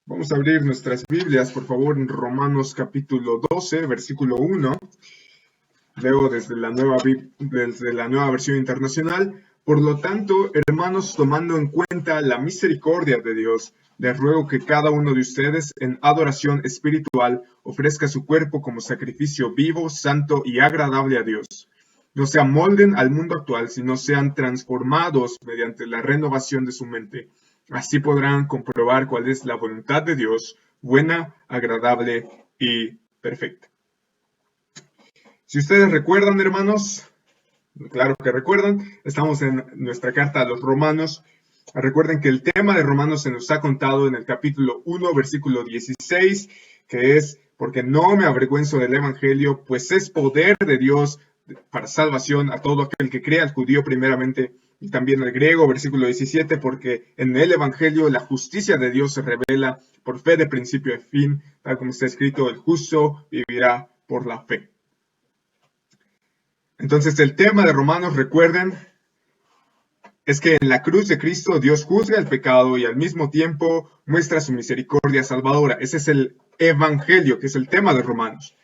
Vamos a abrir nuestras Biblias, por favor, en Romanos capítulo 12, versículo 1. Leo desde la nueva versión internacional. Por lo tanto, hermanos, tomando en cuenta la misericordia de Dios, les ruego que cada uno de ustedes, en adoración espiritual, ofrezca su cuerpo como sacrificio vivo, santo y agradable a Dios. No se amolden al mundo actual, sino sean transformados mediante la renovación de su mente. Así podrán comprobar cuál es la voluntad de Dios, buena, agradable y perfecta. Si ustedes recuerdan, hermanos, claro que recuerdan, estamos en nuestra carta a los Romanos. Recuerden que el tema de Romanos se nos ha contado en el capítulo 1, versículo 16, que es: porque no me avergüenzo del Evangelio, pues es poder de Dios para salvación a todo aquel que crea, al judío primeramente, y también al griego, versículo 17, porque en el Evangelio la justicia de Dios se revela por fe de principio a fin, tal como está escrito: el justo vivirá por la fe. Entonces, el tema de Romanos, recuerden, es que en la cruz de Cristo Dios juzga el pecado y al mismo tiempo muestra su misericordia salvadora. Ese es el Evangelio, que es el tema de Romanos.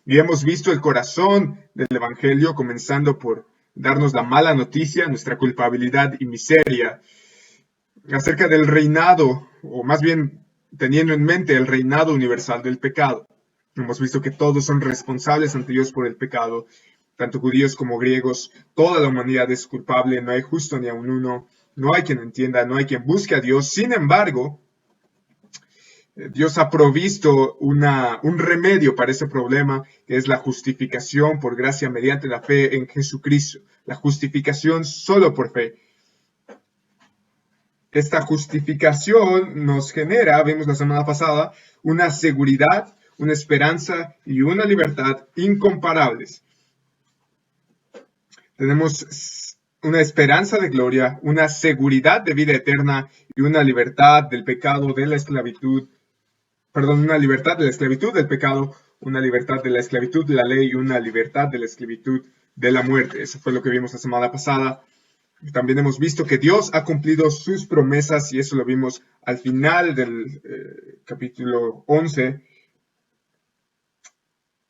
Y hemos visto el corazón del Evangelio, comenzando por darnos la mala noticia, nuestra culpabilidad y miseria, acerca del reinado, o más bien teniendo en mente el reinado universal del pecado. Hemos visto que todos son responsables ante Dios por el pecado, tanto judíos como griegos. Toda la humanidad es culpable, no hay justo ni aun uno, no hay quien entienda, no hay quien busque a Dios. Sin embargo, Dios ha provisto un remedio para ese problema, que es la justificación por gracia mediante la fe en Jesucristo. La justificación solo por fe. Esta justificación nos genera, vimos la semana pasada, una seguridad, una esperanza y una libertad incomparables. Tenemos una esperanza de gloria, una seguridad de vida eterna y una libertad del pecado, de la esclavitud, una libertad de la esclavitud del pecado, una libertad de la esclavitud de la ley y una libertad de la esclavitud de la muerte. Eso fue lo que vimos la semana pasada. También hemos visto que Dios ha cumplido sus promesas, y eso lo vimos al final del capítulo 11.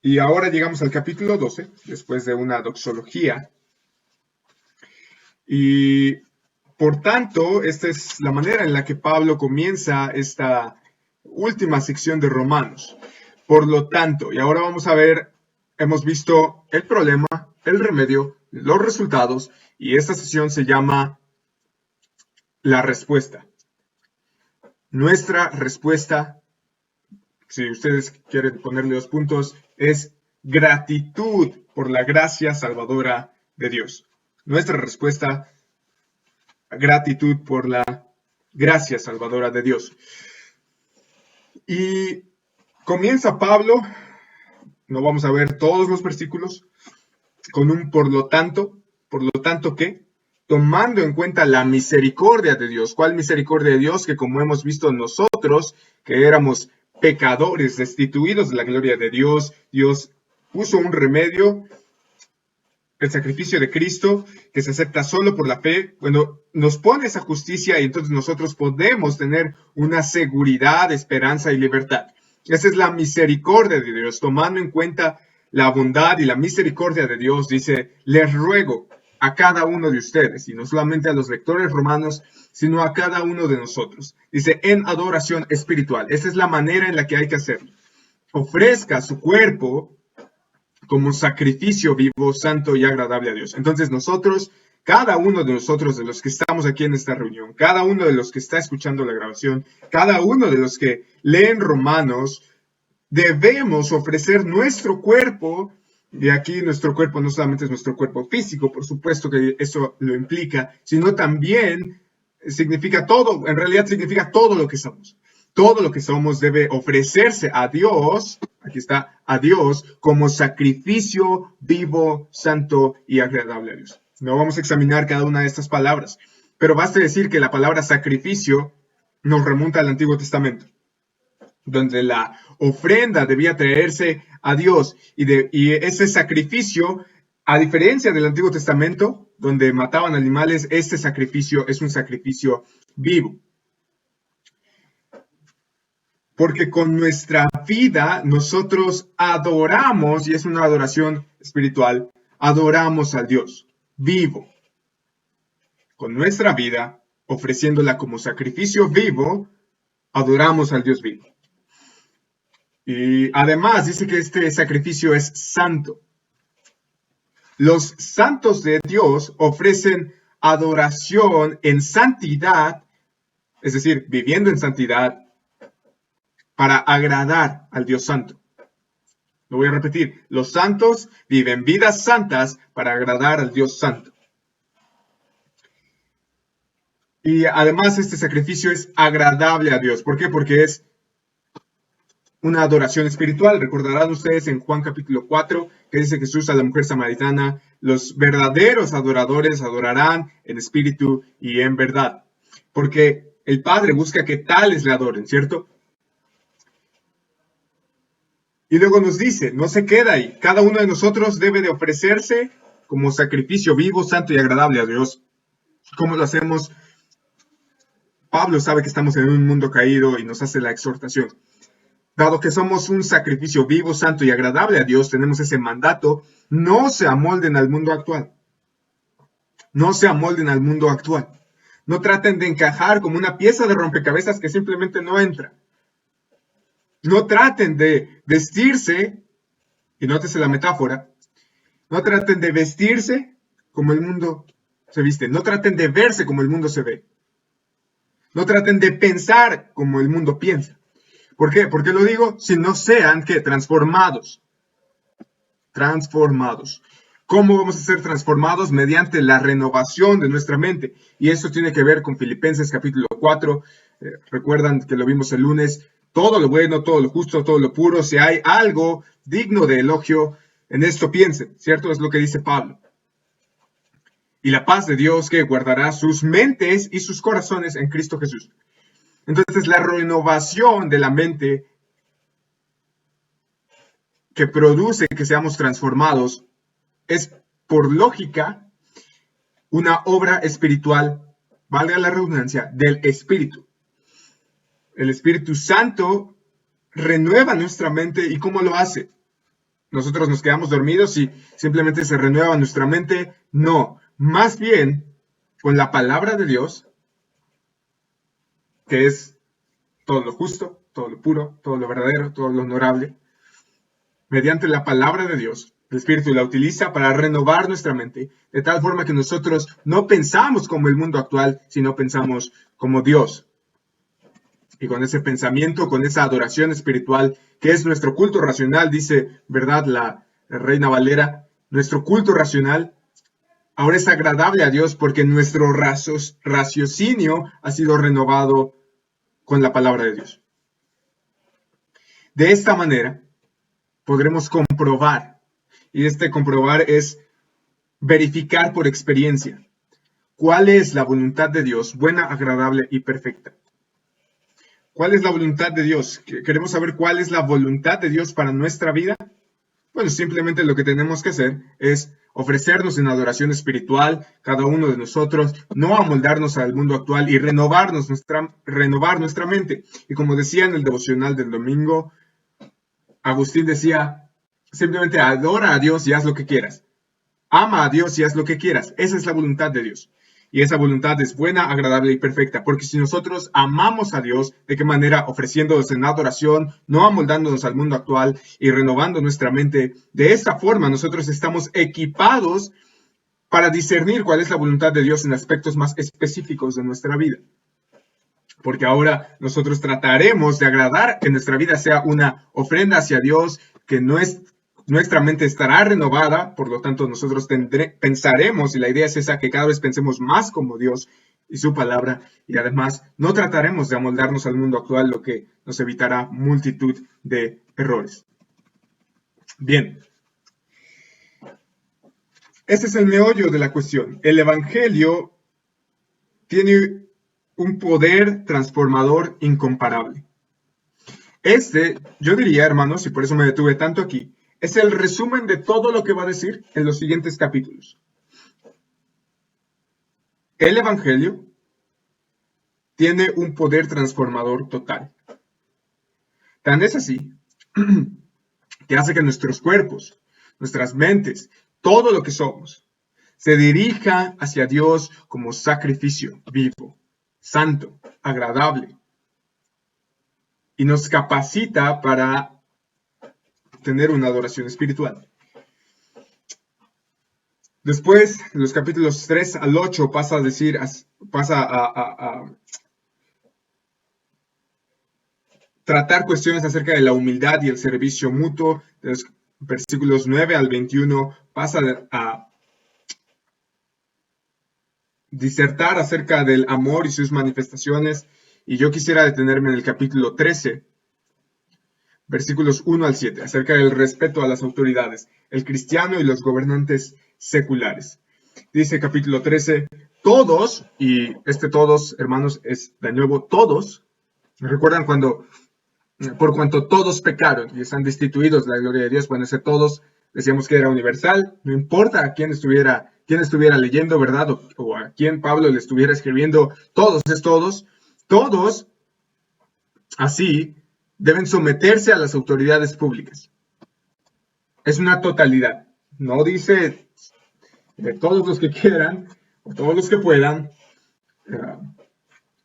Y ahora llegamos al capítulo 12, después de una doxología. Y por tanto, esta es la manera en la que Pablo comienza esta última sección de Romanos. Por lo tanto, y ahora vamos a ver, hemos visto el problema, el remedio, los resultados, y esta sesión se llama la respuesta. Nuestra respuesta, si ustedes quieren ponerle 2 puntos, es gratitud por la gracia salvadora de Dios. Nuestra respuesta, gratitud por la gracia salvadora de Dios. Y comienza Pablo, no vamos a ver todos los versículos, con un por lo tanto ¿qué? Tomando en cuenta la misericordia de Dios. ¿Cuál misericordia de Dios? Que como hemos visto nosotros, que éramos pecadores, destituidos de la gloria de Dios, Dios puso un remedio, el sacrificio de Cristo, que se acepta solo por la fe. Bueno, nos pone esa justicia y entonces nosotros podemos tener una seguridad, esperanza y libertad. Esa es la misericordia de Dios, tomando en cuenta la bondad y la misericordia de Dios. Dice: les ruego a cada uno de ustedes, y no solamente a los lectores romanos, sino a cada uno de nosotros. Dice: en adoración espiritual. Esa es la manera en la que hay que hacerlo. Ofrezca su cuerpo como sacrificio vivo, santo y agradable a Dios. Entonces nosotros, cada uno de nosotros, de los que estamos aquí en esta reunión, cada uno de los que está escuchando la grabación, cada uno de los que leen Romanos, debemos ofrecer nuestro cuerpo. Y aquí nuestro cuerpo no solamente es nuestro cuerpo físico, por supuesto que eso lo implica, sino también significa todo, en realidad significa todo lo que somos. Todo lo que somos debe ofrecerse a Dios, aquí está, a Dios, como sacrificio vivo, santo y agradable a Dios. No vamos a examinar cada una de estas palabras, pero basta decir que la palabra sacrificio nos remonta al Antiguo Testamento, donde la ofrenda debía traerse a Dios, y ese sacrificio, a diferencia del Antiguo Testamento, donde mataban animales, este sacrificio es un sacrificio vivo. porque con nuestra vida nosotros adoramos, y es una adoración espiritual, adoramos al Dios vivo. Con nuestra vida, ofreciéndola como sacrificio vivo, adoramos al Dios vivo. Y además dice que este sacrificio es santo. Los santos de Dios ofrecen adoración en santidad, es decir, viviendo en santidad, para agradar al Dios santo. Lo voy a repetir, los santos viven vidas santas para agradar al Dios santo. Y además este sacrificio es agradable a Dios. ¿Por qué? Porque es una adoración espiritual. Recordarán ustedes en Juan capítulo 4 que dice Jesús a la mujer samaritana, los verdaderos adoradores adorarán en espíritu y en verdad. Porque el Padre busca que tales le adoren, ¿cierto? Y luego nos dice, no se queda ahí, cada uno de nosotros debe de ofrecerse como sacrificio vivo, santo y agradable a Dios. ¿Cómo lo hacemos? Pablo sabe que estamos en un mundo caído y nos hace la exhortación. Dado que somos un sacrificio vivo, santo y agradable a Dios, tenemos ese mandato, no se amolden al mundo actual. No se amolden al mundo actual. No traten de encajar como una pieza de rompecabezas que simplemente no entra. No traten de vestirse, y nótese la metáfora, no traten de vestirse como el mundo se viste. No traten de verse como el mundo se ve. No traten de pensar como el mundo piensa. ¿Por qué? ¿Por qué lo digo? Si no sean, ¿qué? Transformados. Transformados. ¿Cómo vamos a ser transformados? Mediante la renovación de nuestra mente. Y eso tiene que ver con Filipenses capítulo 4. Recuerdan que lo vimos el lunes. Todo lo bueno, todo lo justo, todo lo puro. Si hay algo digno de elogio, en esto piensen. ¿Cierto? Es lo que dice Pablo. Y la paz de Dios que guardará sus mentes y sus corazones en Cristo Jesús. Entonces, la renovación de la mente que produce que seamos transformados es, por lógica, una obra espiritual, valga la redundancia, del Espíritu. El Espíritu Santo renueva nuestra mente. ¿Y cómo lo hace? ¿Nosotros nos quedamos dormidos y simplemente se renueva nuestra mente? No, más bien con la palabra de Dios, que es todo lo justo, todo lo puro, todo lo verdadero, todo lo honorable. Mediante la palabra de Dios, el Espíritu la utiliza para renovar nuestra mente, de tal forma que nosotros no pensamos como el mundo actual, sino pensamos como Dios. Y con ese pensamiento, con esa adoración espiritual, que es nuestro culto racional, dice, ¿verdad? La Reina Valera, nuestro culto racional ahora es agradable a Dios porque nuestro raciocinio ha sido renovado con la palabra de Dios. De esta manera, podremos comprobar, y este comprobar es verificar por experiencia, cuál es la voluntad de Dios, buena, agradable y perfecta. ¿Cuál es la voluntad de Dios? ¿Queremos saber cuál es la voluntad de Dios para nuestra vida? Bueno, simplemente lo que tenemos que hacer es ofrecernos en adoración espiritual, cada uno de nosotros, no amoldarnos al mundo actual y renovar nuestra mente. Y como decía en el devocional del domingo, Agustín decía, simplemente adora a Dios y haz lo que quieras. Ama a Dios y haz lo que quieras. Esa es la voluntad de Dios. Y esa voluntad es buena, agradable y perfecta. Porque si nosotros amamos a Dios, ¿de qué manera? Ofreciéndonos en adoración, no amoldándonos al mundo actual y renovando nuestra mente. De esta forma nosotros estamos equipados para discernir cuál es la voluntad de Dios en aspectos más específicos de nuestra vida. Porque ahora nosotros trataremos de agradar, que nuestra vida sea una ofrenda hacia Dios, que nuestra mente estará renovada, por lo tanto nosotros pensaremos, y la idea es esa, que cada vez pensemos más como Dios y su palabra, y además no trataremos de amoldarnos al mundo actual, lo que nos evitará multitud de errores. Bien, este es el meollo de la cuestión. El Evangelio tiene un poder transformador incomparable. Yo diría, hermanos, y por eso me detuve tanto aquí, es el resumen de todo lo que va a decir en los siguientes capítulos. El Evangelio tiene un poder transformador total. Tan es así que hace que nuestros cuerpos, nuestras mentes, todo lo que somos, se dirija hacia Dios como sacrificio vivo, santo, agradable, y nos capacita para tener una adoración espiritual. Después, en los capítulos 3 al 8, pasa a tratar cuestiones acerca de la humildad y el servicio mutuo. De los versículos 9 al 21 pasa a disertar acerca del amor y sus manifestaciones. Y yo quisiera detenerme en el capítulo 13, versículos 1 al 7, acerca del respeto a las autoridades, el cristiano y los gobernantes seculares. Dice capítulo 13, todos, y todos, hermanos, es de nuevo todos. ¿Recuerdan cuando, por cuanto todos pecaron y están destituidos de la gloria de Dios? Bueno, ese todos decíamos que era universal, no importa a quién estuviera leyendo, ¿verdad? O a quién Pablo le estuviera escribiendo, todos es todos. Todos, así, deben someterse a las autoridades públicas. Es una totalidad. No dice de todos los que quieran, o todos los que puedan,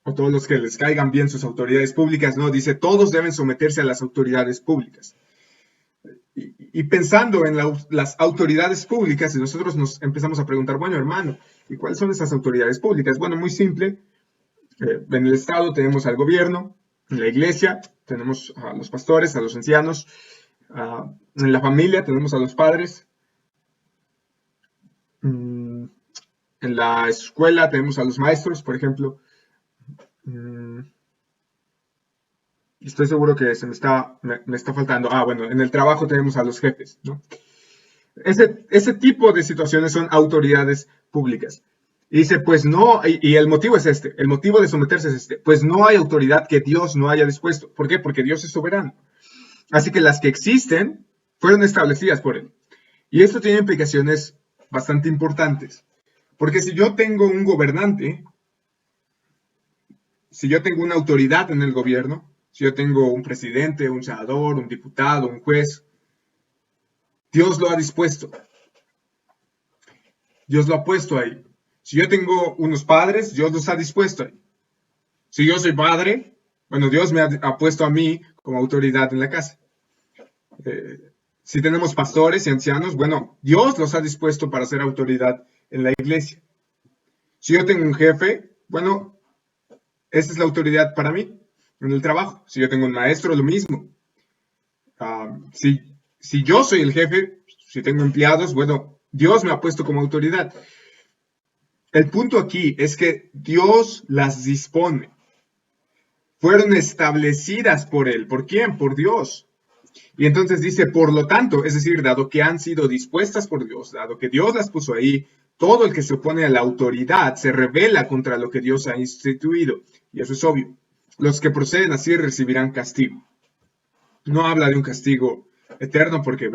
o todos los que les caigan bien sus autoridades públicas. No, dice todos deben someterse a las autoridades públicas. Y pensando en las autoridades públicas, y nosotros nos empezamos a preguntar, bueno, hermano, ¿y cuáles son esas autoridades públicas? Bueno, muy simple. En el Estado tenemos al gobierno, en la iglesia tenemos a los pastores, a los ancianos, en la familia tenemos a los padres, en la escuela tenemos a los maestros, por ejemplo. Estoy seguro que me está faltando. Bueno, en el trabajo tenemos a los jefes, ¿no? Ese tipo de situaciones son autoridades públicas. Y dice, pues no, y el motivo es el motivo de someterse es pues no hay autoridad que Dios no haya dispuesto. ¿Por qué? Porque Dios es soberano. Así que las que existen fueron establecidas por Él. Y esto tiene implicaciones bastante importantes. Porque si yo tengo un gobernante, si yo tengo una autoridad en el gobierno, si yo tengo un presidente, un senador, un diputado, un juez, Dios lo ha dispuesto. Dios lo ha puesto ahí. Si yo tengo unos padres, Dios los ha dispuesto ahí. Si yo soy padre, bueno, Dios me ha puesto a mí como autoridad en la casa. Si tenemos pastores y ancianos, bueno, Dios los ha dispuesto para ser autoridad en la iglesia. Si yo tengo un jefe, bueno, esa es la autoridad para mí en el trabajo. Si yo tengo un maestro, lo mismo. Si yo soy el jefe, si tengo empleados, bueno, Dios me ha puesto como autoridad. El punto aquí es que Dios las dispone. Fueron establecidas por Él. ¿Por quién? Por Dios. Y entonces dice, por lo tanto, es decir, dado que han sido dispuestas por Dios, dado que Dios las puso ahí, todo el que se opone a la autoridad se rebela contra lo que Dios ha instituido. Y eso es obvio. Los que proceden así recibirán castigo. No habla de un castigo eterno porque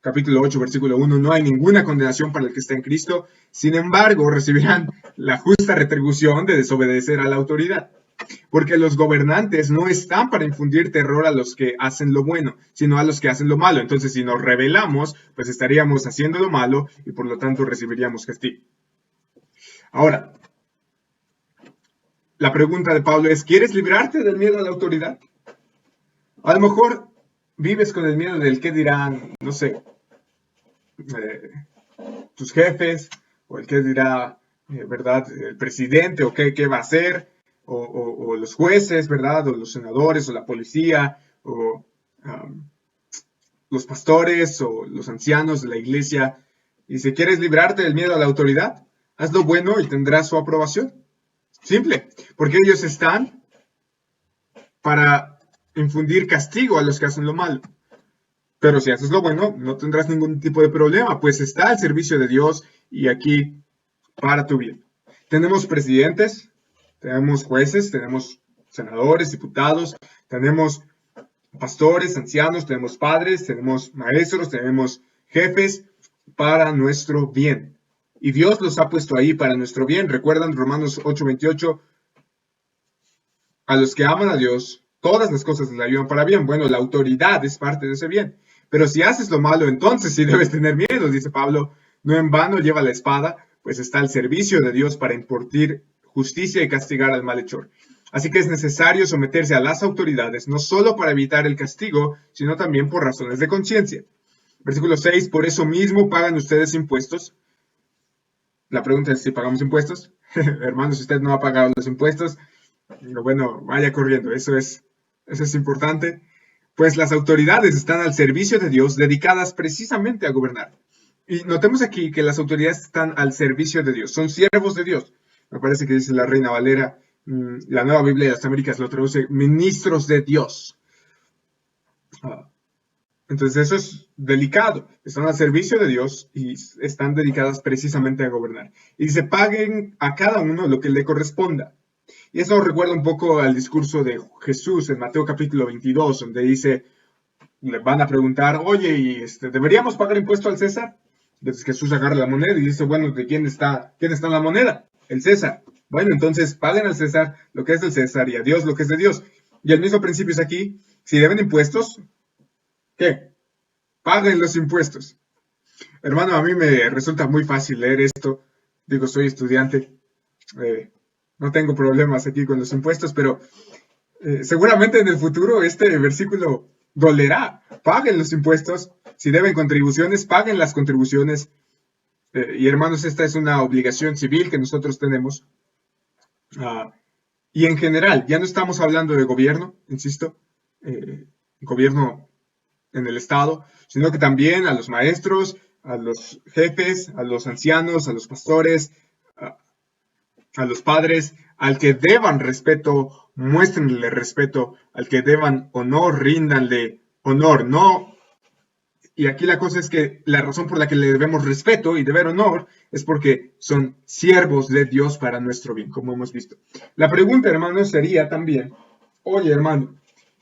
capítulo 8, versículo 1, no hay ninguna condenación para el que está en Cristo. Sin embargo, recibirán la justa retribución de desobedecer a la autoridad. Porque los gobernantes no están para infundir terror a los que hacen lo bueno, sino a los que hacen lo malo. Entonces, si nos rebelamos, pues estaríamos haciendo lo malo y por lo tanto recibiríamos castigo. Ahora, la pregunta de Pablo es, ¿quieres librarte del miedo a la autoridad? A lo mejor vives con el miedo del qué dirán, no sé, tus jefes, o el qué dirá, ¿verdad?, el presidente, o qué va a hacer, o los jueces, ¿verdad?, o los senadores, o la policía, o los pastores, o los ancianos de la iglesia. Y si quieres librarte del miedo a la autoridad, haz lo bueno y tendrás su aprobación. Simple, porque ellos están para infundir castigo a los que hacen lo malo. Pero si haces lo bueno, no tendrás ningún tipo de problema, pues está al servicio de Dios y aquí para tu bien. Tenemos presidentes, tenemos jueces, tenemos senadores, diputados, tenemos pastores, ancianos, tenemos padres, tenemos maestros, tenemos jefes para nuestro bien. Y Dios los ha puesto ahí para nuestro bien. ¿Recuerdan Romanos 8:28? A los que aman a Dios, todas las cosas le ayudan para bien. Bueno, la autoridad es parte de ese bien. Pero si haces lo malo, entonces sí debes tener miedo, dice Pablo. No en vano lleva la espada, pues está al servicio de Dios para impartir justicia y castigar al malhechor. Así que es necesario someterse a las autoridades, no solo para evitar el castigo, sino también por razones de conciencia. Versículo 6, por eso mismo pagan ustedes impuestos. La pregunta es si pagamos impuestos. Hermanos, si usted no ha pagado los impuestos, bueno, vaya corriendo, eso es importante. Pues las autoridades están al servicio de Dios, dedicadas precisamente a gobernar. Y notemos aquí que las autoridades están al servicio de Dios, son siervos de Dios. Me parece que dice la Reina Valera, la Nueva Biblia de las Américas lo traduce ministros de Dios. Entonces eso es delicado. Están al servicio de Dios y están dedicadas precisamente a gobernar. Y dice, paguen a cada uno lo que le corresponda. Y eso recuerda un poco al discurso de Jesús en Mateo capítulo 22, donde dice, le van a preguntar, oye, ¿y deberíamos pagar impuesto al César? Entonces Jesús agarra la moneda y dice, bueno, ¿de quién está en la moneda? El César. Bueno, entonces paguen al César lo que es del César y a Dios lo que es de Dios. Y el mismo principio es aquí, si deben impuestos, ¿qué? Paguen los impuestos. Hermano, a mí me resulta muy fácil leer esto. Digo, soy estudiante. No tengo problemas aquí con los impuestos, pero seguramente en el futuro este versículo dolerá. Paguen los impuestos. Si deben contribuciones, paguen las contribuciones. Y hermanos, esta es una obligación civil que nosotros tenemos. Y en general, ya no estamos hablando de gobierno, insisto, gobierno en el Estado, sino que también a los maestros, a los jefes, a los ancianos, a los pastores, a los padres, al que deban respeto, muéstrenle respeto, al que deban honor, ríndanle honor, no. Y aquí la cosa es que la razón por la que le debemos respeto y deber honor es porque son siervos de Dios para nuestro bien, como hemos visto. La pregunta, hermano, sería también, oye, hermano,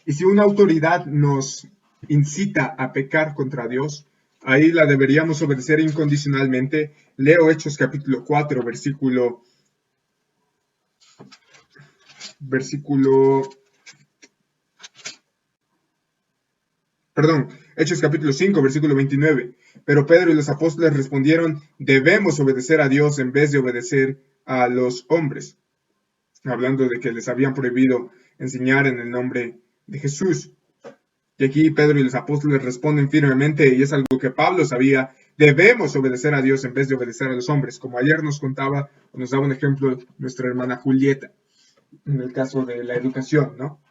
¿y si una autoridad nos incita a pecar contra Dios? Ahí la deberíamos obedecer incondicionalmente. Leo Hechos capítulo 4, Hechos capítulo 5, versículo 29. Pero Pedro y los apóstoles respondieron, debemos obedecer a Dios en vez de obedecer a los hombres. Hablando de que les habían prohibido enseñar en el nombre de Jesús. Y aquí Pedro y los apóstoles responden firmemente, y es algo que Pablo sabía, debemos obedecer a Dios en vez de obedecer a los hombres, como ayer nos contaba, nos daba un ejemplo nuestra hermana Julieta, en el caso de la educación, ¿no?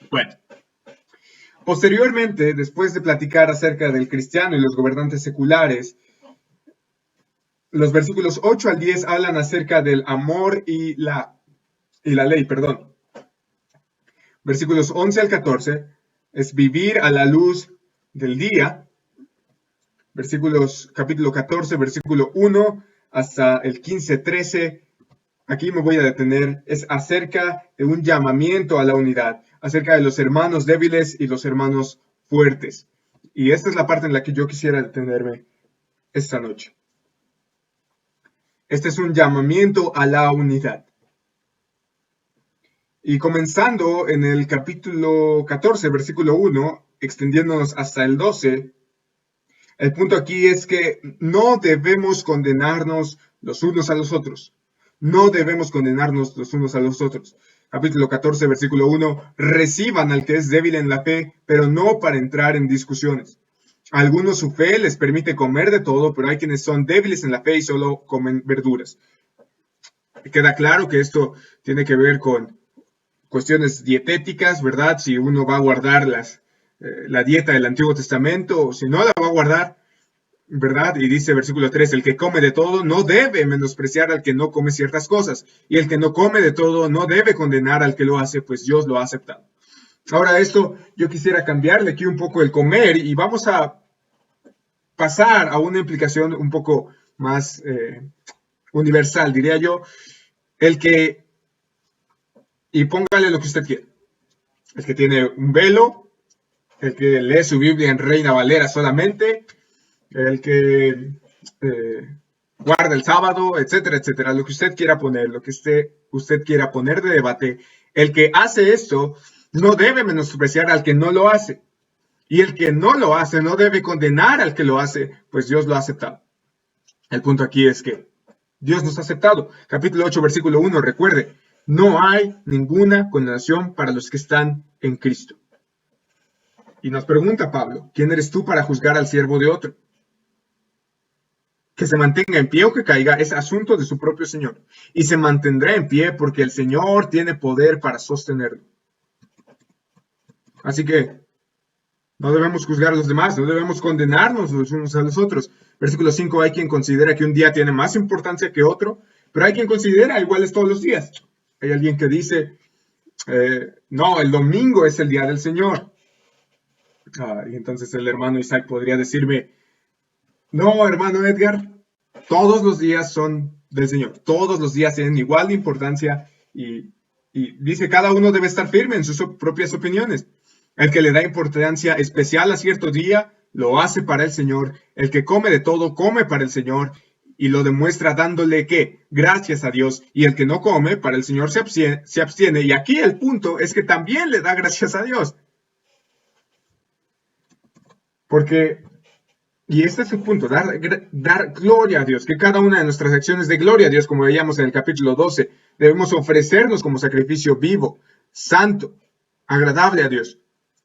Bueno, posteriormente, después de platicar acerca del cristiano y los gobernantes seculares, los versículos 8 al 10 hablan acerca del amor y la ley, perdón. Versículos 11 al 14 es vivir a la luz del día. Capítulo 14, versículo 1 hasta el 15-13. Aquí me voy a detener. Es acerca de un llamamiento a la unidad, acerca de los hermanos débiles y los hermanos fuertes. Y esta es la parte en la que yo quisiera detenerme esta noche. Este es un llamamiento a la unidad. Y comenzando en el capítulo 14, versículo 1, extendiéndonos hasta el 12, el punto aquí es que no debemos condenarnos los unos a los otros. No debemos condenarnos los unos a los otros. Capítulo 14, versículo 1, reciban al que es débil en la fe, pero no para entrar en discusiones. A algunos su fe les permite comer de todo, pero hay quienes son débiles en la fe y solo comen verduras. Queda claro que esto tiene que ver con cuestiones dietéticas, ¿verdad? Si uno va a guardar la dieta del Antiguo Testamento o si no la va a guardar, ¿verdad? Y dice versículo 3, el que come de todo no debe menospreciar al que no come ciertas cosas, y el que no come de todo no debe condenar al que lo hace, pues Dios lo ha aceptado. Ahora esto yo quisiera cambiarle aquí un poco el comer y vamos a pasar a una implicación un poco más universal, diría yo, y póngale lo que usted quiera. El que tiene un velo, el que lee su Biblia en Reina Valera solamente, el que guarda el sábado, etcétera, etcétera. Lo que usted quiera poner, lo que usted quiera poner de debate. El que hace esto no debe menospreciar al que no lo hace. Y el que no lo hace no debe condenar al que lo hace, pues Dios lo ha aceptado. El punto aquí es que Dios nos ha aceptado. Capítulo 8, versículo 1, recuerde, no hay ninguna condenación para los que están en Cristo. Y nos pregunta Pablo, ¿quién eres tú para juzgar al siervo de otro? Que se mantenga en pie o que caiga es asunto de su propio Señor. Y se mantendrá en pie porque el Señor tiene poder para sostenerlo. Así que no debemos juzgar a los demás, no debemos condenarnos los unos a los otros. Versículo 5, hay quien considera que un día tiene más importancia que otro, pero hay quien considera iguales todos los días. Hay alguien que dice, no, el domingo es el día del Señor. Y entonces el hermano Isaac podría decirme, no, hermano Edgar, todos los días son del Señor, todos los días tienen igual de importancia y dice cada uno debe estar firme en sus propias opiniones. El que le da importancia especial a cierto día, lo hace para el Señor. El que come de todo, come para el Señor y lo demuestra dándole, ¿qué? Gracias a Dios. Y el que no come, para el Señor se abstiene. Y aquí el punto es que también le da gracias a Dios. Porque, y este es el punto, dar gloria a Dios, que cada una de nuestras acciones de gloria a Dios, como veíamos en el capítulo 12, debemos ofrecernos como sacrificio vivo, santo, agradable a Dios,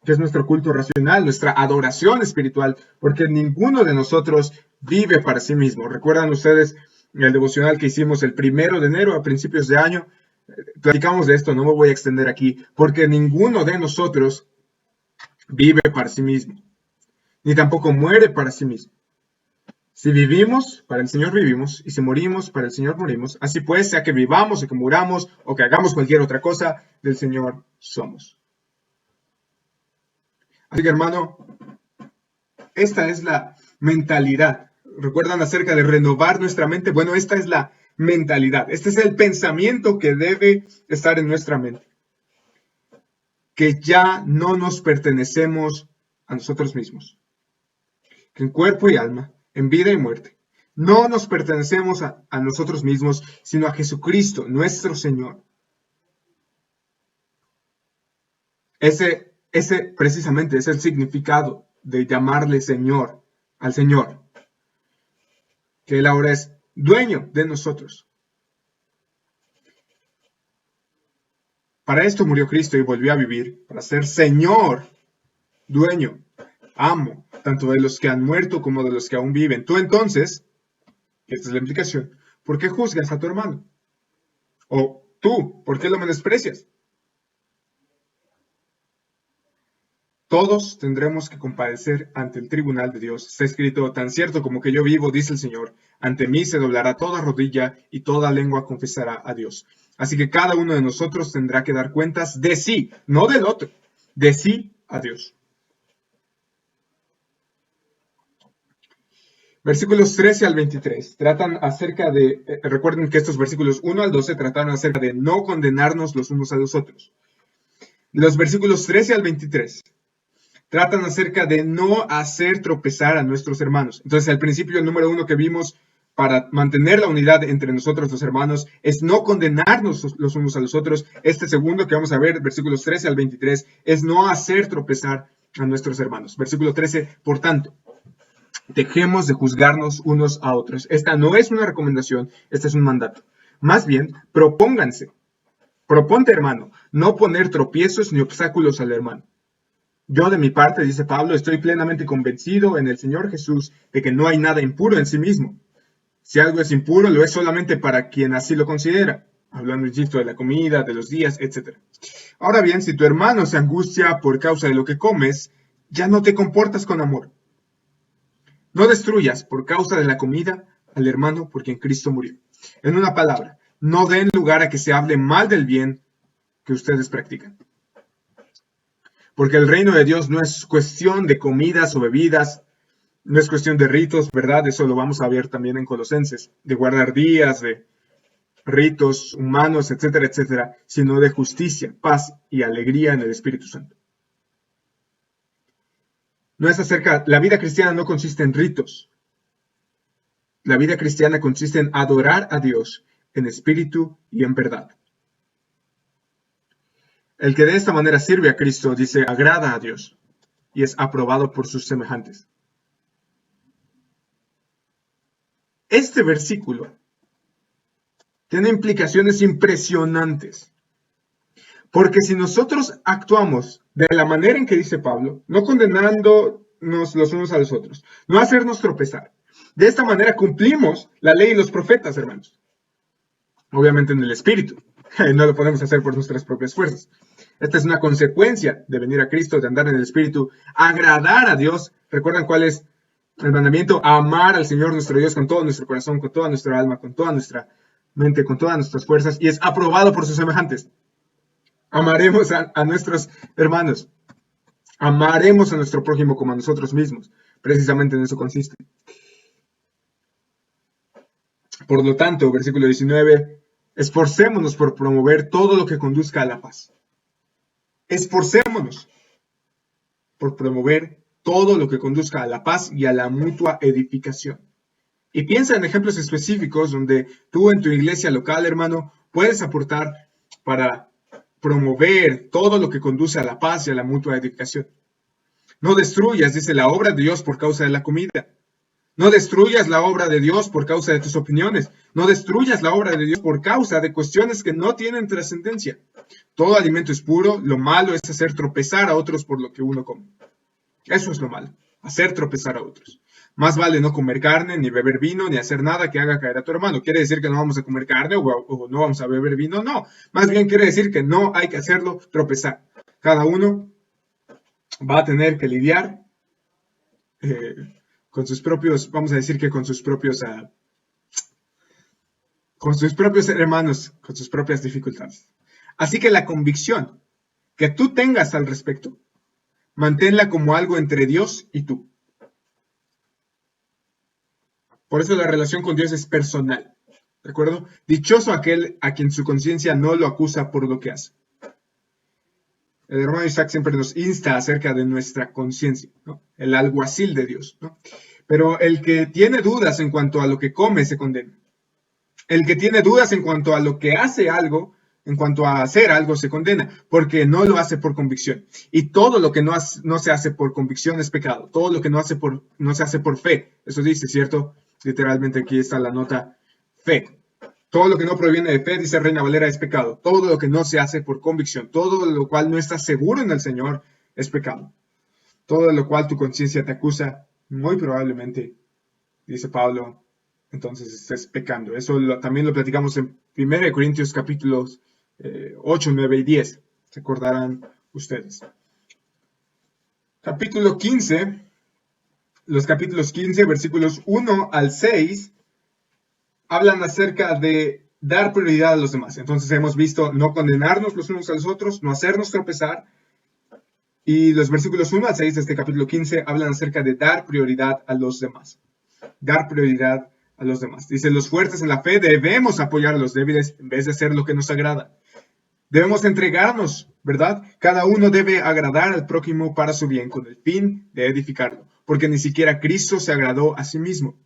que es nuestro culto racional, nuestra adoración espiritual, porque ninguno de nosotros vive para sí mismo. ¿Recuerdan ustedes el devocional que hicimos el 1 de enero a principios de año? Platicamos de esto, no me voy a extender aquí, porque ninguno de nosotros vive para sí mismo, ni tampoco muere para sí mismo. Si vivimos, para el Señor vivimos, y si morimos, para el Señor morimos. Así pues, sea que vivamos o que muramos o que hagamos cualquier otra cosa, del Señor somos. Así que, hermano, esta es la mentalidad. ¿Recuerdan acerca de renovar nuestra mente? Bueno, esta es la mentalidad. Este es el pensamiento que debe estar en nuestra mente. Que ya no nos pertenecemos a nosotros mismos. Que en cuerpo y alma, en vida y muerte, no nos pertenecemos a nosotros mismos, sino a Jesucristo, nuestro Señor. Ese precisamente es el significado de llamarle Señor al Señor. Que Él ahora es dueño de nosotros. Para esto murió Cristo y volvió a vivir, para ser Señor, dueño, amo, tanto de los que han muerto como de los que aún viven. Tú entonces, esta es la implicación, ¿por qué juzgas a tu hermano? O tú, ¿por qué lo menosprecias? Todos tendremos que comparecer ante el tribunal de Dios. Está escrito, tan cierto como que yo vivo, dice el Señor, ante mí se doblará toda rodilla y toda lengua confesará a Dios. Así que cada uno de nosotros tendrá que dar cuentas de sí, no del otro, de sí a Dios. Versículos 13 al 23 tratan acerca de, recuerden que estos versículos 1 al 12 trataron acerca de no condenarnos los unos a los otros. Los versículos 13 al 23 tratan acerca de no hacer tropezar a nuestros hermanos. Entonces, al principio, el número 1 que vimos para mantener la unidad entre nosotros los hermanos es no condenarnos los unos a los otros. Este segundo que vamos a ver, versículos 13 al 23, es no hacer tropezar a nuestros hermanos. Versículo 13, por tanto, dejemos de juzgarnos unos a otros. Esta no es una recomendación, este es un mandato. Más bien, proponte, hermano, no poner tropiezos ni obstáculos al hermano. Yo de mi parte, dice Pablo, estoy plenamente convencido en el Señor Jesús de que no hay nada impuro en sí mismo. Si algo es impuro, lo es solamente para quien así lo considera. Hablando, insisto, de la comida, de los días, etc. Ahora bien, si tu hermano se angustia por causa de lo que comes, ya no te comportas con amor. No destruyas por causa de la comida al hermano por quien Cristo murió. En una palabra, no den lugar a que se hable mal del bien que ustedes practican. Porque el reino de Dios no es cuestión de comidas o bebidas, no es cuestión de ritos, ¿verdad? Eso lo vamos a ver también en Colosenses, de guardar días, de ritos humanos, etcétera, etcétera, sino de justicia, paz y alegría en el Espíritu Santo. No es acerca, la vida cristiana no consiste en ritos. La vida cristiana consiste en adorar a Dios en espíritu y en verdad. El que de esta manera sirve a Cristo, dice, agrada a Dios y es aprobado por sus semejantes. Este versículo tiene implicaciones impresionantes. Porque si nosotros actuamos de la manera en que dice Pablo, no condenándonos los unos a los otros, no hacernos tropezar, de esta manera cumplimos la ley y los profetas, hermanos. Obviamente en el espíritu. No lo podemos hacer por nuestras propias fuerzas. Esta es una consecuencia de venir a Cristo, de andar en el espíritu, agradar a Dios. ¿Recuerdan cuál es el mandamiento? Amar al Señor nuestro Dios con todo nuestro corazón, con toda nuestra alma, con toda nuestra mente, con todas nuestras fuerzas, y es aprobado por sus semejantes. Amaremos a nuestros hermanos. Amaremos a nuestro prójimo como a nosotros mismos. Precisamente en eso consiste. Por lo tanto, versículo 19, esforcémonos por promover todo lo que conduzca a la paz. Esforcémonos por promover todo lo que conduzca a la paz y a la mutua edificación. Y piensa en ejemplos específicos donde tú en tu iglesia local, hermano, puedes aportar para promover todo lo que conduce a la paz y a la mutua edificación. No destruyas, dice, la obra de Dios por causa de la comida. No destruyas la obra de Dios por causa de tus opiniones. No destruyas la obra de Dios por causa de cuestiones que no tienen trascendencia. Todo alimento es puro. Lo malo es hacer tropezar a otros por lo que uno come. Eso es lo malo, hacer tropezar a otros. Más vale no comer carne, ni beber vino, ni hacer nada que haga caer a tu hermano. ¿Quiere decir que no vamos a comer carne o no vamos a beber vino? No. Más bien quiere decir que no hay que hacerlo tropezar. Cada uno va a tener que lidiar con sus propios, vamos a decir que con sus propios hermanos, con sus propias dificultades. Así que la convicción que tú tengas al respecto, manténla como algo entre Dios y tú. Por eso la relación con Dios es personal, ¿de acuerdo? Dichoso aquel a quien su conciencia no lo acusa por lo que hace. El hermano Isaac siempre nos insta acerca de nuestra conciencia, ¿no? El alguacil de Dios, ¿no? Pero el que tiene dudas en cuanto a lo que come se condena. El que tiene dudas en cuanto a lo que hace algo, en cuanto a hacer algo, se condena, porque no lo hace por convicción. Y todo lo que no se hace por convicción es pecado. Todo lo que no se hace por fe. Eso dice, ¿cierto? Literalmente aquí está la nota fe. Todo lo que no proviene de fe, dice Reina Valera, es pecado. Todo lo que no se hace por convicción, todo lo cual no estás seguro en el Señor, es pecado. Todo lo cual tu conciencia te acusa, muy probablemente, dice Pablo, entonces estés pecando. Eso también lo platicamos en 1 Corintios capítulos 8, 9 y 10. Se acordarán ustedes. Capítulo 15, los capítulos 15, versículos 1 al 6, hablan acerca de dar prioridad a los demás. Entonces hemos visto no condenarnos los unos a los otros, no hacernos tropezar. Y los versículos 1 al 6 de este capítulo 15 hablan acerca de dar prioridad a los demás. Dar prioridad a los demás. Dice, los fuertes en la fe debemos apoyar a los débiles en vez de hacer lo que nos agrada. Debemos entregarnos, ¿verdad? Cada uno debe agradar al prójimo para su bien, con el fin de edificarlo, porque ni siquiera Cristo se agradó a sí mismo.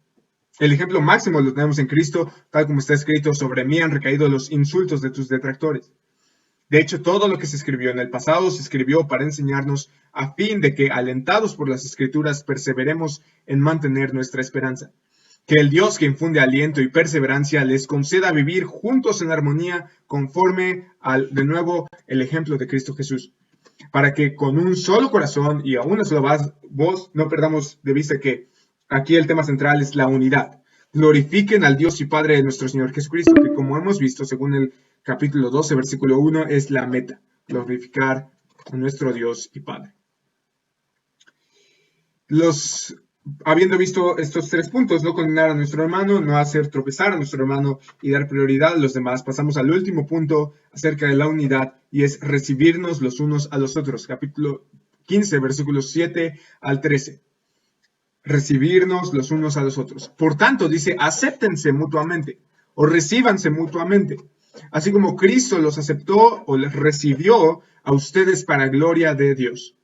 El ejemplo máximo lo tenemos en Cristo, tal como está escrito, sobre mí han recaído los insultos de tus detractores. De hecho, todo lo que se escribió en el pasado se escribió para enseñarnos a fin de que, alentados por las Escrituras, perseveremos en mantener nuestra esperanza. Que el Dios que infunde aliento y perseverancia les conceda vivir juntos en armonía conforme al, de nuevo, el ejemplo de Cristo Jesús. Para que con un solo corazón y a una sola voz no perdamos de vista que aquí el tema central es la unidad. Glorifiquen al Dios y Padre de nuestro Señor Jesucristo, que como hemos visto, según el capítulo 12, versículo 1, es la meta. Glorificar a nuestro Dios y Padre. Habiendo visto estos 3 puntos, no condenar a nuestro hermano, no hacer tropezar a nuestro hermano y dar prioridad a los demás, pasamos al último punto acerca de la unidad y es recibirnos los unos a los otros. Capítulo 15, versículos 7 al 13. Recibirnos los unos a los otros. Por tanto, dice, acéptense mutuamente o recíbanse mutuamente, así como Cristo los aceptó o les recibió a ustedes para gloria de Dios.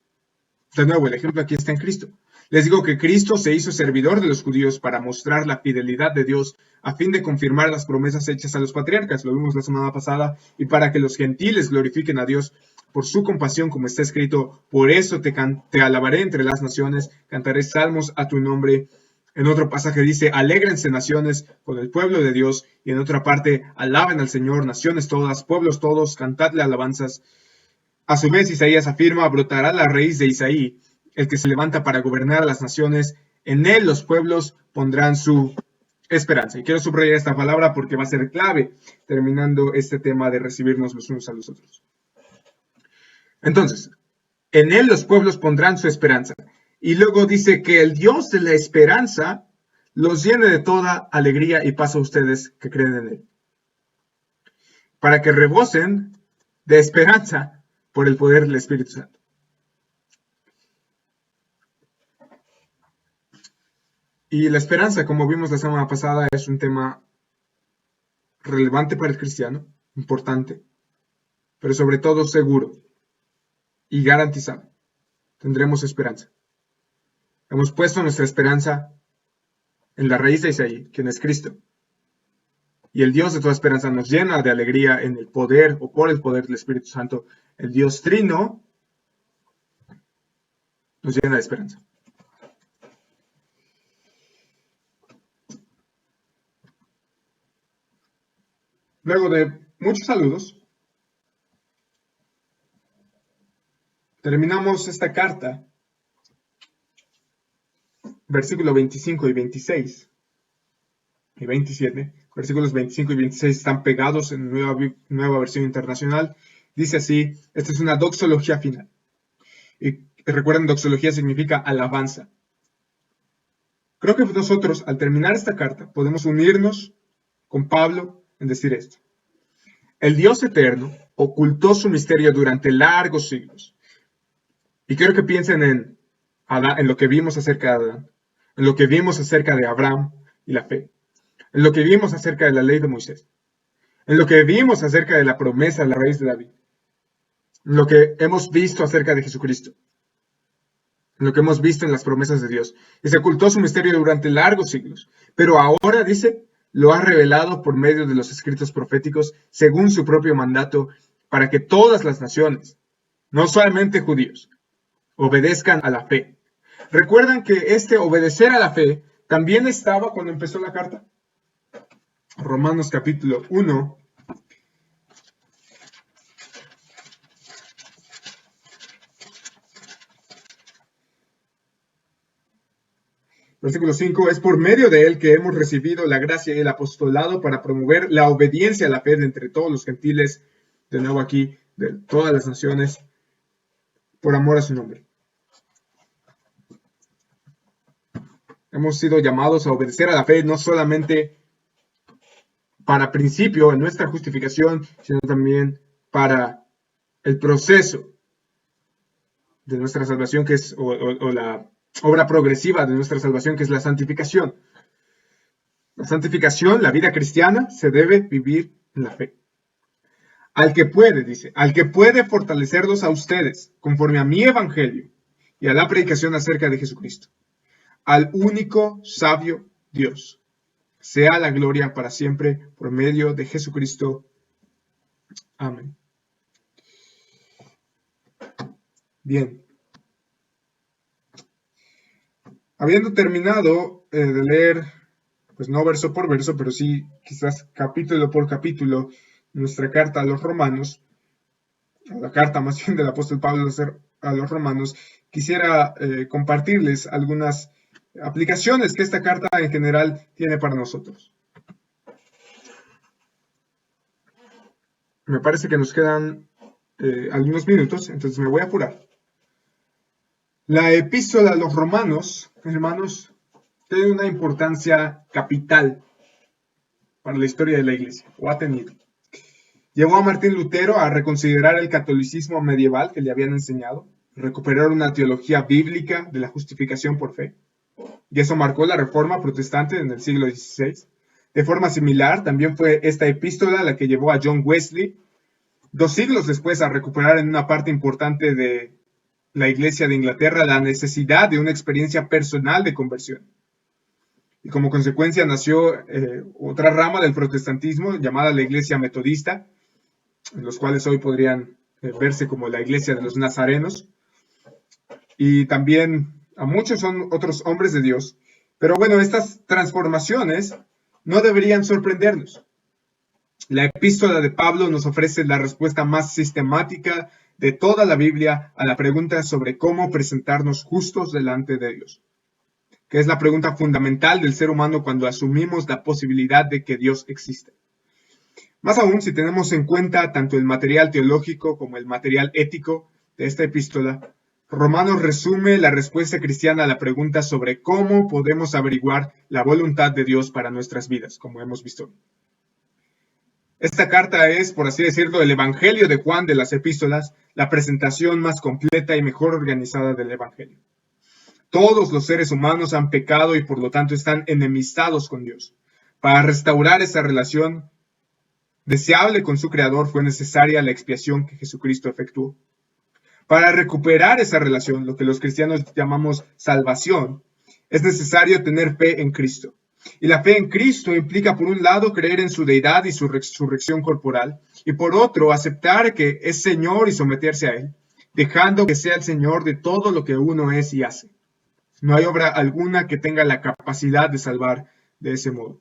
De nuevo, el ejemplo aquí está en Cristo. Les digo que Cristo se hizo servidor de los judíos para mostrar la fidelidad de Dios a fin de confirmar las promesas hechas a los patriarcas, lo vimos la semana pasada, y para que los gentiles glorifiquen a Dios por su compasión, como está escrito, por eso te alabaré entre las naciones, cantaré salmos a tu nombre. En otro pasaje dice, alégrense naciones con el pueblo de Dios, y en otra parte, alaben al Señor, naciones todas, pueblos todos, cantadle alabanzas. A su vez, Isaías afirma, brotará la raíz de Isaí, el que se levanta para gobernar a las naciones, en él los pueblos pondrán su esperanza. Y quiero subrayar esta palabra porque va a ser clave terminando este tema de recibirnos los unos a los otros. Entonces, en él los pueblos pondrán su esperanza. Y luego dice que el Dios de la esperanza los llene de toda alegría y paz a ustedes que creen en él, para que rebosen de esperanza por el poder del Espíritu Santo. Y la esperanza, como vimos la semana pasada, es un tema relevante para el cristiano, importante, pero sobre todo seguro y garantizado. Tendremos esperanza. Hemos puesto nuestra esperanza en la raíz de Isaí, quien es Cristo. Y el Dios de toda esperanza nos llena de alegría en el poder o por el poder del Espíritu Santo. El Dios Trino nos llena de esperanza. Luego de muchos saludos, terminamos esta carta, versículos 25 y 26 y 27. Versículos 25 y 26 están pegados en nueva versión internacional. Dice así, esta es una doxología final. Y recuerden, doxología significa alabanza. Creo que nosotros, al terminar esta carta, podemos unirnos con Pablo en decir esto. El Dios eterno ocultó su misterio durante largos siglos. Y quiero que piensen en lo que vimos acerca de Adán, en lo que vimos acerca de Abraham y la fe, en lo que vimos acerca de la ley de Moisés, en lo que vimos acerca de la promesa de la raíz de David, en lo que hemos visto acerca de Jesucristo, en lo que hemos visto en las promesas de Dios. Y se ocultó su misterio durante largos siglos. Pero ahora, dice, lo ha revelado por medio de los escritos proféticos, según su propio mandato, para que todas las naciones, no solamente judíos, obedezcan a la fe. ¿Recuerdan que este obedecer a la fe también estaba cuando empezó la carta? Romanos capítulo 1. Versículo 5, es por medio de él que hemos recibido la gracia y el apostolado para promover la obediencia a la fe de entre todos los gentiles, de nuevo aquí, de todas las naciones, por amor a su nombre. Hemos sido llamados a obedecer a la fe, no solamente para principio en nuestra justificación, sino también para el proceso de nuestra salvación, que es, o la obra progresiva de nuestra salvación, que es la santificación. La santificación, la vida cristiana, se debe vivir en la fe. Al que puede, dice, al que puede fortalecerlos a ustedes, conforme a mi evangelio y a la predicación acerca de Jesucristo. Al único sabio Dios, sea la gloria para siempre por medio de Jesucristo. Amén. Bien. Habiendo terminado de leer, pues no verso por verso, pero sí quizás capítulo por capítulo, nuestra carta a los romanos, o la carta más bien del apóstol Pablo a los romanos, quisiera compartirles algunas aplicaciones que esta carta en general tiene para nosotros. Me parece que nos quedan algunos minutos, entonces me voy a apurar. La epístola a los romanos, hermanos, tiene una importancia capital para la historia de la iglesia, o ha tenido. Llevó a Martín Lutero a reconsiderar el catolicismo medieval que le habían enseñado, recuperar una teología bíblica de la justificación por fe. Y eso marcó la reforma protestante en el siglo XVI. De forma similar, también fue esta epístola la que llevó a John Wesley, 2 siglos después, a recuperar en una parte importante de la Iglesia de Inglaterra la necesidad de una experiencia personal de conversión. Y como consecuencia nació otra rama del protestantismo llamada la Iglesia Metodista, en los cuales hoy podrían verse como la iglesia de los nazarenos, y también a muchos son otros hombres de Dios. Pero bueno, estas transformaciones no deberían sorprendernos. La epístola de Pablo nos ofrece la respuesta más sistemática de toda la Biblia a la pregunta sobre cómo presentarnos justos delante de Dios, que es la pregunta fundamental del ser humano cuando asumimos la posibilidad de que Dios existe. Más aún, si tenemos en cuenta tanto el material teológico como el material ético de esta epístola, Romanos resume la respuesta cristiana a la pregunta sobre cómo podemos averiguar la voluntad de Dios para nuestras vidas, como hemos visto. Esta carta es, por así decirlo, el Evangelio de Juan de las epístolas, la presentación más completa y mejor organizada del Evangelio. Todos los seres humanos han pecado y por lo tanto están enemistados con Dios. Para restaurar esa relación deseable con su Creador fue necesaria la expiación que Jesucristo efectuó. Para recuperar esa relación, lo que los cristianos llamamos salvación, es necesario tener fe en Cristo. Y la fe en Cristo implica, por un lado, creer en su deidad y su resurrección corporal, y por otro, aceptar que es Señor y someterse a Él, dejando que sea el Señor de todo lo que uno es y hace. No hay obra alguna que tenga la capacidad de salvar de ese modo.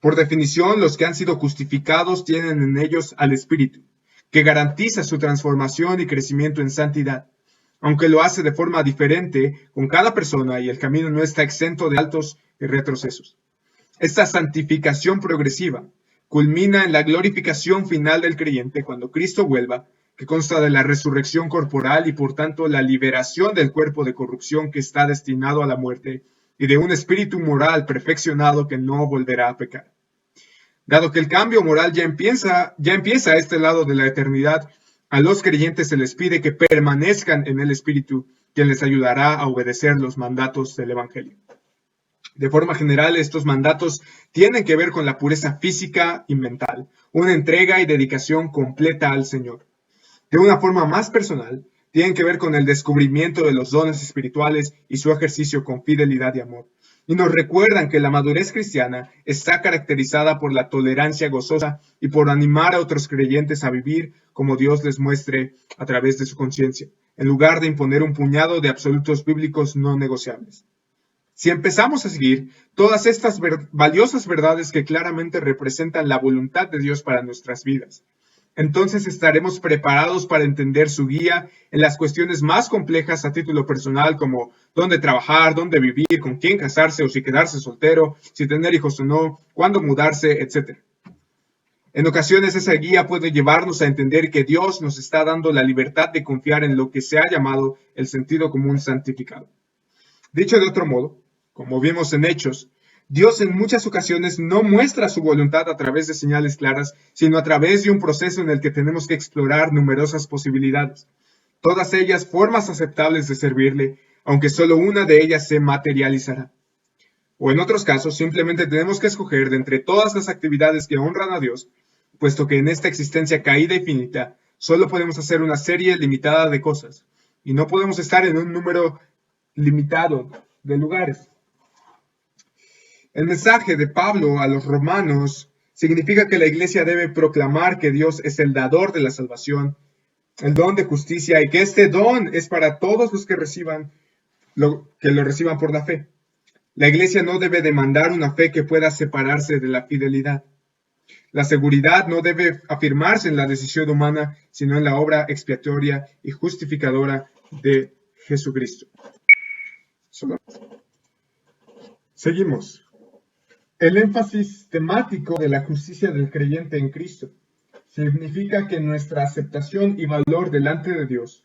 Por definición, los que han sido justificados tienen en ellos al Espíritu, que garantiza su transformación y crecimiento en santidad, aunque lo hace de forma diferente con cada persona y el camino no está exento de altos y retrocesos. Esta santificación progresiva culmina en la glorificación final del creyente cuando Cristo vuelva, que consta de la resurrección corporal y por tanto la liberación del cuerpo de corrupción que está destinado a la muerte y de un espíritu moral perfeccionado que no volverá a pecar. Dado que el cambio moral ya empieza a este lado de la eternidad, a los creyentes se les pide que permanezcan en el Espíritu, quien les ayudará a obedecer los mandatos del Evangelio. De forma general, estos mandatos tienen que ver con la pureza física y mental, una entrega y dedicación completa al Señor. De una forma más personal, tienen que ver con el descubrimiento de los dones espirituales y su ejercicio con fidelidad y amor. Y nos recuerdan que la madurez cristiana está caracterizada por la tolerancia gozosa y por animar a otros creyentes a vivir como Dios les muestre a través de su conciencia, en lugar de imponer un puñado de absolutos bíblicos no negociables. Si empezamos a seguir todas estas valiosas verdades que claramente representan la voluntad de Dios para nuestras vidas, entonces estaremos preparados para entender su guía en las cuestiones más complejas a título personal, como dónde trabajar, dónde vivir, con quién casarse o si quedarse soltero, si tener hijos o no, cuándo mudarse, etc. En ocasiones esa guía puede llevarnos a entender que Dios nos está dando la libertad de confiar en lo que se ha llamado el sentido común santificado. Dicho de otro modo, como vimos en Hechos, Dios en muchas ocasiones no muestra su voluntad a través de señales claras, sino a través de un proceso en el que tenemos que explorar numerosas posibilidades, todas ellas formas aceptables de servirle, aunque solo una de ellas se materializará. O en otros casos, simplemente tenemos que escoger de entre todas las actividades que honran a Dios, puesto que en esta existencia caída y finita, solo podemos hacer una serie limitada de cosas, y no podemos estar en un número limitado de lugares. El mensaje de Pablo a los romanos significa que la iglesia debe proclamar que Dios es el dador de la salvación, el don de justicia, y que este don es para todos los que lo reciban por la fe. La iglesia no debe demandar una fe que pueda separarse de la fidelidad. La seguridad no debe afirmarse en la decisión humana, sino en la obra expiatoria y justificadora de Jesucristo. Seguimos. El énfasis temático de la justicia del creyente en Cristo significa que nuestra aceptación y valor delante de Dios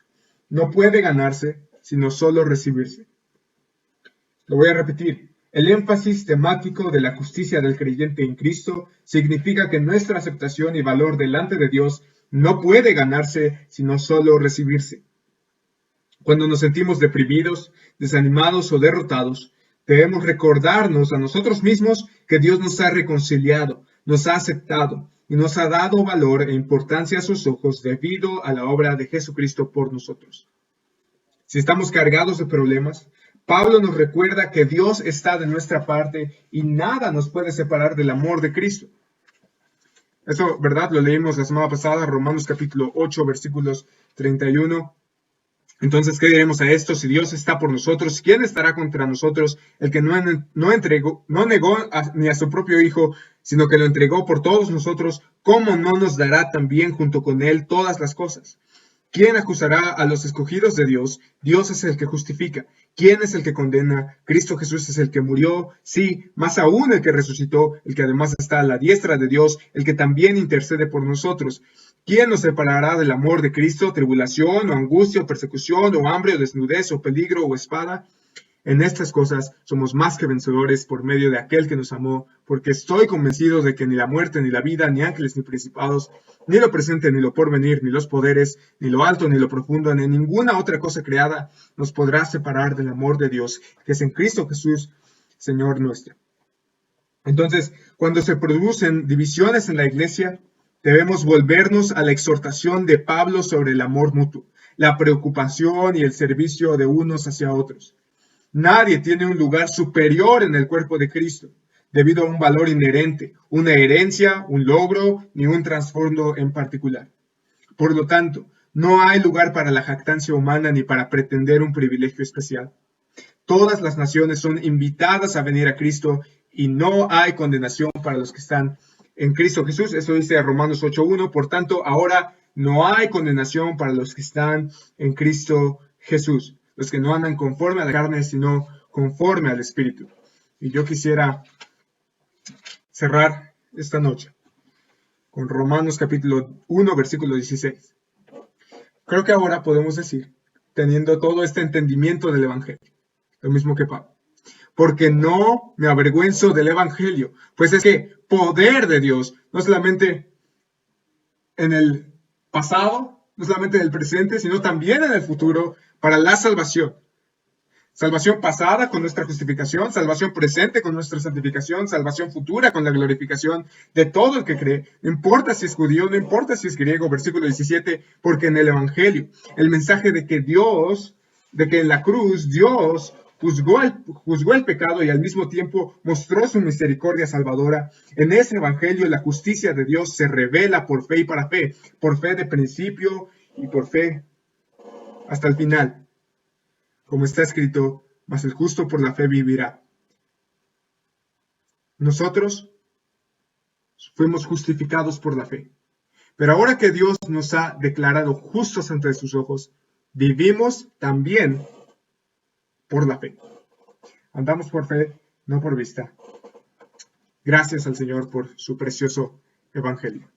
no puede ganarse, sino solo recibirse. Lo voy a repetir. El énfasis temático de la justicia del creyente en Cristo significa que nuestra aceptación y valor delante de Dios no puede ganarse, sino solo recibirse. Cuando nos sentimos deprimidos, desanimados o derrotados, debemos recordarnos a nosotros mismos que Dios nos ha reconciliado, nos ha aceptado y nos ha dado valor e importancia a sus ojos debido a la obra de Jesucristo por nosotros. Si estamos cargados de problemas, Pablo nos recuerda que Dios está de nuestra parte y nada nos puede separar del amor de Cristo. Eso, ¿verdad? Lo leímos la semana pasada, Romanos capítulo 8, versículos 31. Entonces, ¿qué diremos a esto? Si Dios está por nosotros, ¿quién estará contra nosotros? El que no negó ni a su propio Hijo, sino que lo entregó por todos nosotros, ¿cómo no nos dará también junto con él todas las cosas? ¿Quién acusará a los escogidos de Dios? Dios es el que justifica. ¿Quién es el que condena? Cristo Jesús es el que murió, sí, más aún el que resucitó, el que además está a la diestra de Dios, el que también intercede por nosotros. ¿Quién nos separará del amor de Cristo? ¿Tribulación, o angustia, o persecución, o hambre, o desnudez, o peligro, o espada? En estas cosas somos más que vencedores por medio de aquel que nos amó, porque estoy convencido de que ni la muerte, ni la vida, ni ángeles, ni principados, ni lo presente, ni lo porvenir, ni los poderes, ni lo alto, ni lo profundo, ni ninguna otra cosa creada nos podrá separar del amor de Dios, que es en Cristo Jesús, Señor nuestro. Entonces, cuando se producen divisiones en la iglesia, debemos volvernos a la exhortación de Pablo sobre el amor mutuo, la preocupación y el servicio de unos hacia otros. Nadie tiene un lugar superior en el cuerpo de Cristo, debido a un valor inherente, una herencia, un logro, ni un trasfondo en particular. Por lo tanto, no hay lugar para la jactancia humana ni para pretender un privilegio especial. Todas las naciones son invitadas a venir a Cristo y no hay condenación para los que están en Cristo Jesús. Eso dice Romanos 8:1. Por tanto, ahora no hay condenación para los que están en Cristo Jesús, los que no andan conforme a la carne, sino conforme al Espíritu. Y yo quisiera cerrar esta noche con Romanos capítulo 1, versículo 16. Creo que ahora podemos decir, teniendo todo este entendimiento del Evangelio, lo mismo que Pablo, porque no me avergüenzo del Evangelio, pues es que poder de Dios, no solamente en el pasado, no solamente en el presente, sino también en el futuro, para la salvación. Salvación pasada con nuestra justificación, salvación presente con nuestra santificación, salvación futura con la glorificación de todo el que cree. No importa si es judío, no importa si es griego, versículo 17, porque en el Evangelio, el mensaje de que en la cruz Dios juzgó el pecado y al mismo tiempo mostró su misericordia salvadora. En ese Evangelio la justicia de Dios se revela por fe y para fe, por fe de principio y por fe hasta el final. Como está escrito, mas el justo por la fe vivirá. Nosotros fuimos justificados por la fe. Pero ahora que Dios nos ha declarado justos ante sus ojos, vivimos también por la fe. Andamos por fe, no por vista. Gracias al Señor por su precioso evangelio.